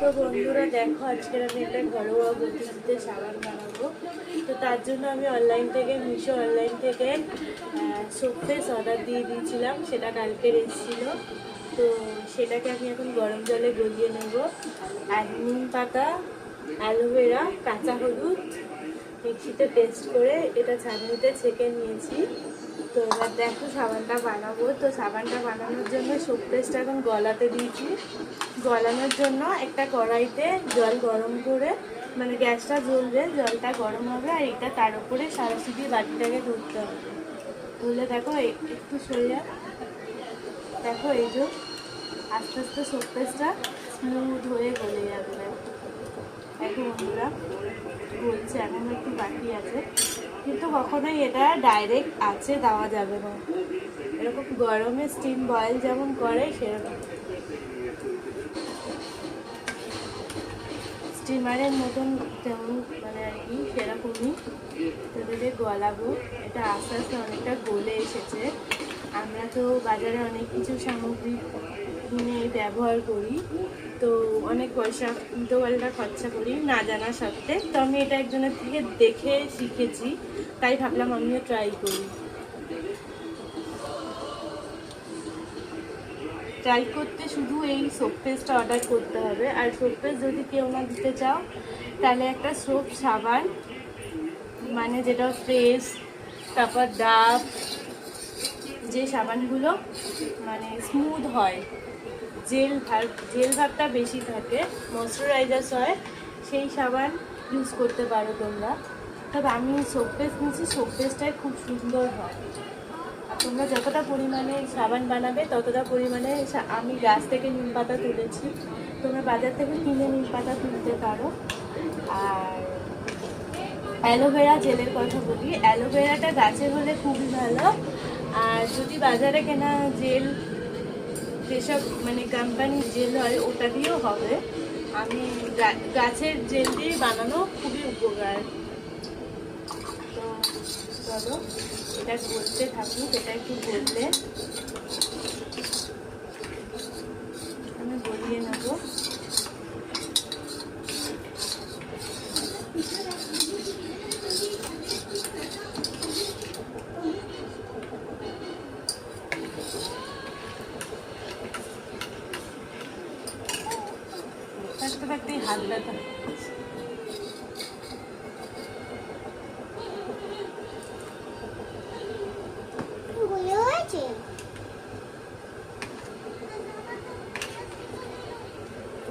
তো বন্ধুরা দেখো, আজকে আমি একটা ঘরোয়া পদ্ধতিতে সাবান বানাবো। তো তার জন্য আমি মিশো অনলাইন থেকে সোপ ফেস অর্ডার দিয়ে দিয়েছিলাম। সেটা কালকে এসেছিলো। তো সেটাকে আমি এখন গরম জলে গলিয়ে নেব। আর নিম পাতা, অ্যালোভেরা, কাঁচা হলুদ মিক্সিতে পেস্ট করে এটা ছাঁকনিতে ছেঁকে নিয়েছি। তো এবার দেখো সাবানটা বানাবো। তো সাবানটা বানানোর জন্য সোপ পেস্টটা এখন গলাতে দিয়েছি। গলানোর জন্য একটা কড়াইতে জল গরম করে, মানে গ্যাসটা জ্বলবে, জলটা গরম হবে, আর এটা তার উপরে সারসি দিয়ে বাটিটাকে ধরতে হবে। ধরলে দেখো একটু সোজা, দেখো এই যে আস্তে আস্তে সোপ পেস্টটা স্মুথ হয়ে গলে যাবে। দেখো বন্ধুরা বলছে এখন একটু বাকি আছে, কিন্তু কখনোই এটা ডাইরেক্ট আছে দেওয়া যাবে না। এরকম গরমে স্টিম বয়েল যেমন করে সেরকম স্টিমারের মতন যেমন মানে আর কি সেরকমই তাদেরকে গলাবো। এটা আস্তে আস্তে অনেকটা গলে এসেছে। আমরা তো বাজারে অনেক কিছু সামগ্রী কিনে ব্যবহার করি, তো অনেক পয়সা উল্টোপাল্টা খরচা করি না জানা সত্ত্বে। তো আমি এটা একজনের থেকে দেখে শিখেছি, তাই ভাবলাম আমিও ট্রাই করি। ট্রাই করতে শুধু এই সোপ পেস্টটা অর্ডার করতে হবে। আর সোপ পেস্ট যদি কেউ না দিতে চাও, তাহলে একটা সোপ সাবান, মানে যেটা ফ্রেশ, তারপর ডাব, যে সাবানগুলো মানে স্মুথ হয়, জেল ভাবটা বেশি থাকে, ময়শ্চারাইজার হয়, সেই সাবান ইউজ করতে পারো তোমরা। তবে আমি সোপ পেস্ট নিয়েছি, সোপ পেস্টটাই খুব সুন্দর হয়। তোমরা যতটা পরিমাণে সাবান বানাবে ততটা পরিমাণে আমি গাছ থেকে নিম পাতা তুলেছি, তোমরা বাজার থেকে কিনে নিম পাতা তুলতে পারো। আর অ্যালোভেরা জেলের কথা বলি, অ্যালোভেরাটা গাছের হলে খুবই ভালো। আর যদি বাজারে কেনা জেল, যেসব মানে কোম্পানির জেল হয়, ওটা দিয়েও হবে। আমি গাছের জেল দিয়ে বানানো খুবই উপকার। তো চলো এটা বলতে থাকুক, এটা একটু বললে আমি বলিয়ে নেব। থাকতে থাকতেই হাত ব্যথা।